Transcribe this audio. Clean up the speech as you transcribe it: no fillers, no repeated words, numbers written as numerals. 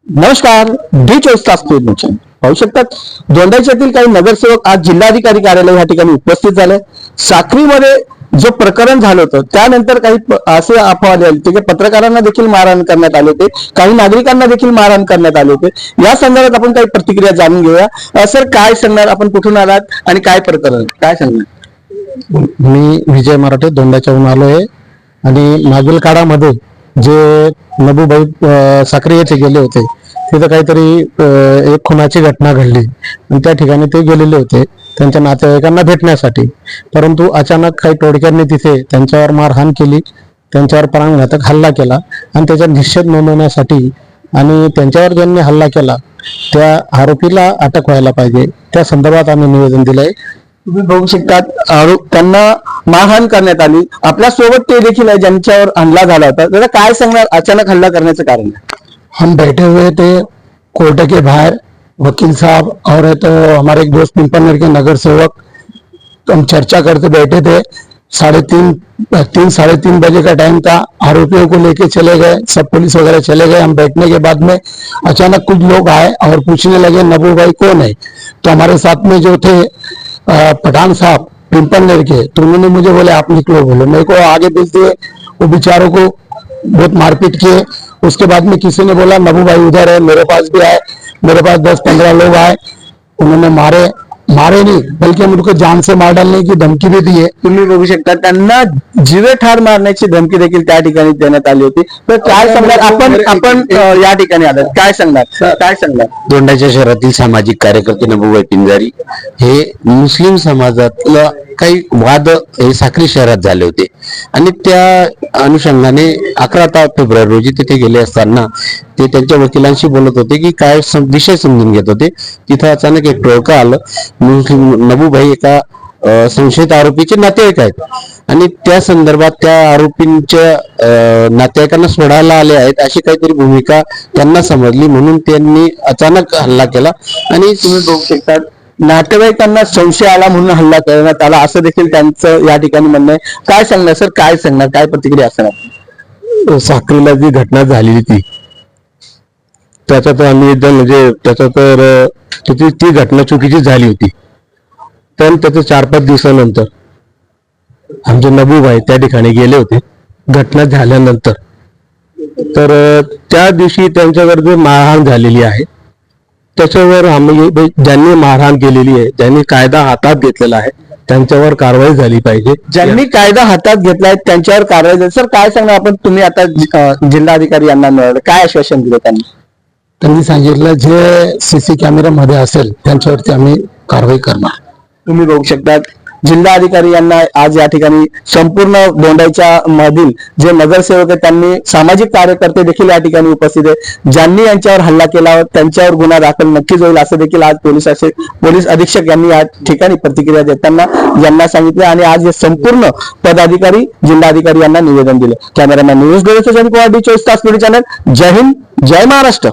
नमस्कार. डी24 तास न्यूज पाहू शकतात. दोंडाईच्यातील काही नगरसेवक आज जिल्हाधिकारी कार्यालय या ठिकाणी उपस्थित झाले. साखरीमध्ये जे प्रकरण झालं होतं त्यानंतर काही असे अफवा आले होते की पत्रकारांना देखील मारहाण करण्यात आले होते, काही नागरिकांना देखील मारहाण करण्यात आले होते. या संदर्भात आपण काही प्रतिक्रिया जाणून घेऊया. सर, काय सांगणार, आपण कुठून आलात आणि काय प्रकरण, काय सांगणार? मी विजय मराठे दोंडाच्याहून आलो आहे आणि मागील काळामध्ये जे नबूभाई साखरे येथे गेले होते तिथं काहीतरी एक खुनाची घटना घडली आणि त्या ठिकाणी ते गेलेले होते त्यांच्या नातेवाईकांना भेटण्यासाठी. परंतु अचानक काही टोळक्यांनी तिथे त्यांच्यावर मारहाण केली, त्यांच्यावर प्राणघातक हल्ला केला आणि त्याचा निषेध नोंदवण्यासाठी आणि त्यांच्यावर ज्यांनी हल्ला केला त्या आरोपीला अटक व्हायला पाहिजे त्या संदर्भात आम्ही निवेदन दिलंय. तुम्ही बघू शकतात, त्यांना मारहाण करण्यात आली. आपल्या सोबत ते देखील आहे ज्यांच्यावर हल्ला झाला होता. त्याला काय सांगणार, अचानक हल्ला करण्याचं कारण? हम बैठे हुए थे कोर्ट के बाहर, वकील साहब और तो हमारे एक दोस्त पिंपलनेर के नगर सेवक, हम चर्चा करते बैठे थे. 3:30 बजे का टाइम था. आरोपियों को लेके चले गए, सब पुलिस वगैरह चले गए. हम बैठने के बाद में अचानक कुछ लोग आए और पूछने लगे नबू भाई कौन है. तो हमारे साथ में जो थे पठान साहब पिंपलनेर के, तो उन्होंने मुझे बोले आप निकलो, बोले मेरे को आगे भेज दिए. वो बेचारों को बहुत मारपीट किए. उसके बाद में किसी ने बोला नबू भाई उधर है, मेरे पास भी आए, मेरे पास 10-15 लोग आए. उन्होंने मारे नहीं बल्कि हम उनको जान से मार डालने की धमकी भी दी है. तुम्ही बघू शकता, त्यांना जीवे ठार मारण्याची धमकी देखील त्या ठिकाणी देण्यात आली होती. तर काय सांगणार, आपण या ठिकाणी आलात, काय सांगणार? दोंडाच्या शहरातील सामाजिक कार्यकर्ते नबूभाई पिंजारी हे मुस्लिम समाजातला काही वाद हे साक्री शहरात झाले होते आणि त्या अनुषंगाने 11 फेब्रुवारी रोजी तिथे गेले असताना ते त्यांच्या वकिलांशी बोलत होते की काय विषय समजून घेत होते. तिथं अचानक एक टोळकं आलं. मुस्लिम नबूभाई एका संशयित आरोपीचे नातेवाईक आहेत आणि त्या संदर्भात त्या आरोपींच्या नातेवाईकांना सोडायला आले आहेत अशी काहीतरी भूमिका त्यांना समजली, म्हणून त्यांनी अचानक हल्ला केला. आणि तुम्ही बघू शकतात, नातेवाईकांना संशय आला म्हणून हल्ला करण्यात आला असं देखील त्यांचं या ठिकाणी म्हणणं आहे. काय सांगणार सर, काय सांगणार, काय प्रतिक्रिया असणार? साखरीला जी घटना झालेली त्याचा तर आम्ही एकदम म्हणजे त्याचा तर ती घटना चुकीची झाली होती. पण त्याच्या 4-5 दिवसानंतर आमचे नबूभाई त्या ठिकाणी गेले होते घटना झाल्यानंतर. तर त्या दिवशी त्यांच्यावर जे मारहाण झालेली आहे त्याच्यावर आम्ही ज्यांनी मारहाण केलेली आहे, ज्यांनी कायदा हातात घेतलेला आहे त्यांच्यावर कारवाई झाली पाहिजे. ज्यांनी कायदा हातात घेतलाय त्यांच्यावर कारवाई झाली. सर, काय सांगणार आपण, तुम्ही आता जिल्हाधिकारी यांना मिळालं, काय आश्वासन दिलं त्यांनी सांगितलं जे सीसी कॅमेऱ्यामध्ये असेल त्यांच्यावरती आम्ही कारवाई करणार. तुम्ही बघू शकतात, जिल्हाधिकारी यांना आज या ठिकाणी संपूर्ण दोंडाईच्या मधील जे नगरसेवक आहेत त्यांनी, सामाजिक कार्यकर्ते देखील या ठिकाणी उपस्थित आहे. ज्यांनी यांच्यावर हल्ला केला त्यांच्यावर गुन्हा दाखल नक्कीच होईल असं देखील आज पोलीस अधीक्षक यांनी या ठिकाणी प्रतिक्रिया देताना यांना सांगितले आणि आज हे संपूर्ण पदाधिकारी जिल्हाधिकारी यांना निवेदन दिले. कॅमेरामॅन न्यूज डेस्क डी24 तास चॅनल. जय हिंद, जय महाराष्ट्र.